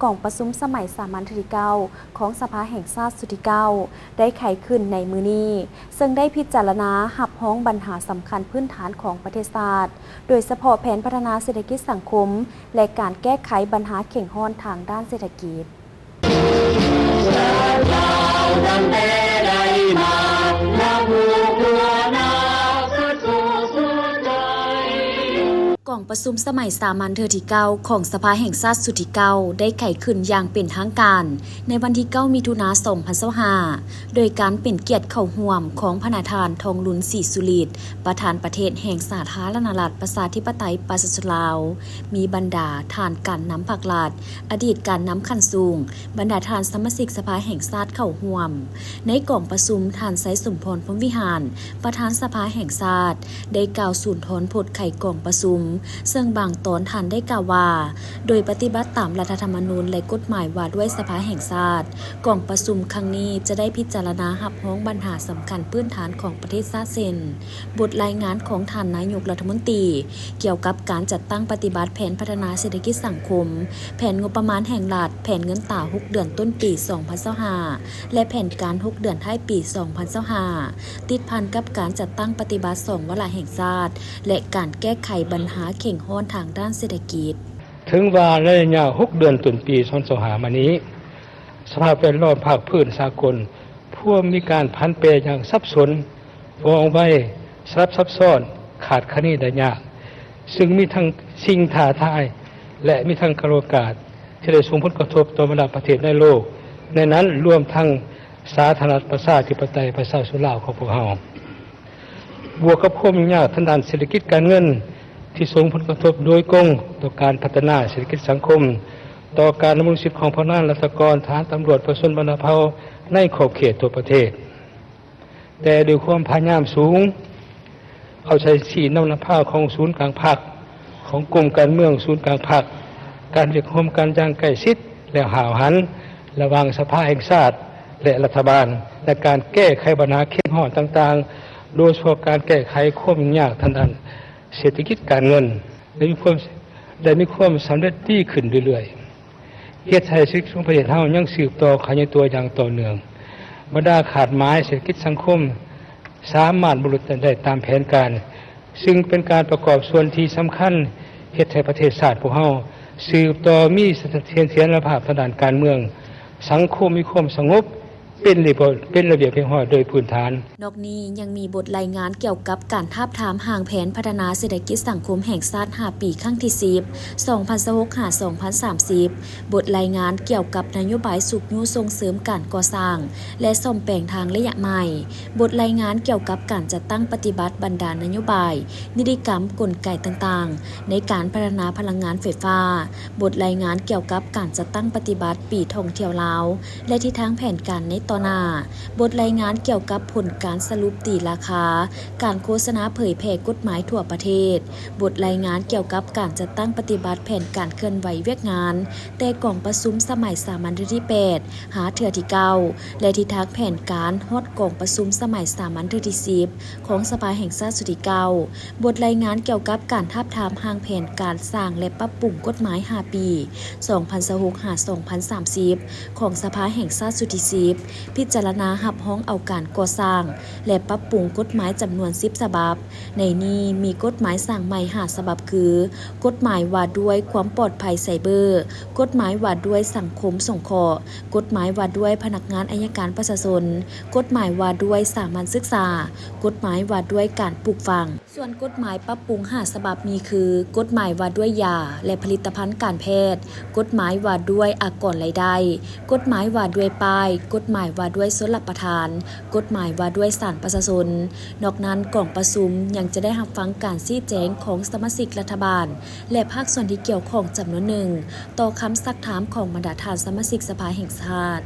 กล่องประชุมสมัยสามัญที่9ของสภาแห่งชาติสุดที่9ได้ไขขึ้นในมื้อนี้ซึ่งได้พิจารณาหับฮ้องปัญหาสำคัญพื้นฐานของประเทศชาติโดยเฉพาะแผนพัฒนาเศรษฐกิจสังคมและการแก้ไขปัญหาเข่งห้อนทางด้านเศรษฐกิจกล่องประชุมสมัยสามัญเทอที่9ของสภาแห่งชาติสุดที่9ได้ไขขึ้นอย่างเป็นทางการในวันที่9มิถุนายน2025โดยการเป็นเกียรติเข้าร่วมของพระนาถานทองลุนศรีสุฤทธิ์ประธานประเทศแห่งสาธารณรัฐประชาธิปไตยประชาชนลาวมีบรรดาทานการนำภาครัฐอดีตการนำขั้นสูงบรรดาทานสมาชิกสภาแห่งชาติเข้าร่วมในกล่องประชุมทานไสสมพรพรหมวิหารประธานสภาแห่งชาติได้กล่าวสุนทรพจน์ไขกล่องประชุมซึ่งบางตอนท่านได้กล่าวว่าโดยปฏิบัติตามรัฐธรรมนูญและกฎหมายว่าด้วยสภาแห่งชาติกล่องประชุมครั้งนี้จะได้พิจารณาหับฮ้องปัญหาสำคัญพื้นฐานของประเทศชาติเช่นบทรายงานของท่านนายกรัฐมนตรีเกี่ยวกับการจัดตั้งปฏิบัติแผนพัฒนาเศรษฐกิจสังคมแผนงบประมาณแห่งรัฐแผนเงินตรา6เดือนต้นปี2025และแผนการ6เดือนท้ายปี2025ติดพันกับการจัดตั้งปฏิบัติ2วาระแห่งชาติและการแก้ไขปัญหาเข่งห้อนทางด้านเศรษฐกิจถึงว่าระยะยาว6เดือนต้นปี2025มานี้สภาพแวดล้อมภาคพื้นสากลพวกมีการพันแปรอย่างซับซ้อนวางไว้สลับซับซ้อนขาดคะเนได้ยากซึ่งมีทั้งสิ่งท้าทายและมีทั้งโอกาสที่ได้ส่งผลกระทบต่อบรรดาประเทศในโลกในนั้นรวมทั้งสาธารณรัฐประชาธิปไตยประชาชนลาวของพวกเราบวกกับความยากทางด้านเศรษฐกิจการเงินที่ส่งผลกระทบโดยตรงต่อการพัฒนาเศรษฐกิจสังคมต่อการดำรงชีวิตของพนักงานราชการทหารตำรวจประชาชนบรรดาเผ่าในขอบเขตทั่วประเทศแต่ด้วยความพยายามสูงเอาใช้สีน้ำผ้าของศูนย์กลางภาคของกรมการเมืองศูนย์กลางภาคการเรียกร้องการย่างใกล้ชิดและห่าวหันระหว่างสภาแห่งชาติและรัฐบาลในการแก้ไขปัญหาเข่งห้อนต่างๆโดยเฉพาะการแก้ไขความยากทางด้านเศรษฐกิจการเงินได้มีความสำเร็จดีขึ้นเรื่อยๆเฮ็ดให้ชีวิตของประเทศเฮายังสืบต่อขยายตัวอย่างต่อเนื่องบรรดาขาดหมายเศรษฐกิจสังคมสามารถบรรลุได้ตามแผนการซึ่งเป็นการประกอบส่วนที่สำคัญเฮ็ดให้ประเทศชาติพวกเฮาสืบต่อมีเสถียรภาพทางด้านการเมืองสังคมมีความสงบเป็นระเบียบเพียงพอโดยพื้นฐานนอกนี้ยังมีบทรายงานเกี่ยวกับการทาบทามห่างแผนพัฒนาเศรษฐกิจสังคมแห่งชาติ5ปีครั้งที่10 2026-2030บทรายงานเกี่ยวกับนโยบายสุขยุส่งเสริมการก่อสร้างและซ่อมแปลงทางระยะใหม่บทรายงานเกี่ยวกับการจัดตั้งปฏิบัติบรรดานโยบายนิติกรรมกลไกต่างๆในการพัฒนาพลังงานไฟฟ้าบทรายงานเกี่ยวกับการจัดตั้งปฏิบัติปีท่องเที่ยวลาวและทิศทางแผนการในต่อหน้าบทรายงานเกี่ยวกับผลการสรุปตีราคาการโฆษณาเผยแพร่กฎหมายทั่วประเทศบทรายงานเกี่ยวกับการจัดตั้งปฏิบัติแผนการเคลื่อนไหวเวียกงานแต่กล่องประชุมสมัยสามัญที่8หาเทื่อที่9และทิศทางแผนการฮอดกล่องประชุมสมัยสามัญที่10ของสภาแห่งชาติสุดที่9บทรายงานเกี่ยวกับการทาบทามห่างแผนการสร้างและปรับปรุงกฎหมาย5ปี2026-2030ของสภาแห่งชาติสุดที่10พิจารณาหับฮ้องเอาการก่อสร้างและปรับปรุงกฎหมายจำนวน10ฉบับในนี้มีกฎหมายสร้างใหม่5ฉบับคือกฎหมายว่าด้วยความปลอดภัยไซเบอร์กฎหมายว่าด้วยสังคมสงเคราะห์กฎหมายว่าด้วยพนักงานอัยการประชาชนกฎหมายว่าด้วยสามัญศึกษากฎหมายว่าด้วยการปลูกฝังส่วนกฎหมายปรับปรุง5ฉบับมีคือกฎหมายว่าด้วยยาและผลิตภัณฑ์การแพทย์กฎหมายว่าด้วยอากรรายได้กฎหมายว่าด้วยป้ายกฎหมายว่าด้วยชลประทานกฎหมายว่าด้วยศาลประชาชนนอกนั้นกล่องประชุมยังจะได้รับฟังการชี้แจงของสมาชิกรัฐบาลและภาคส่วนที่เกี่ยวข้องจำนวนหนึ่งต่อคำซักถามของบรรดาท่านสมาชิกสภาแห่งชาติ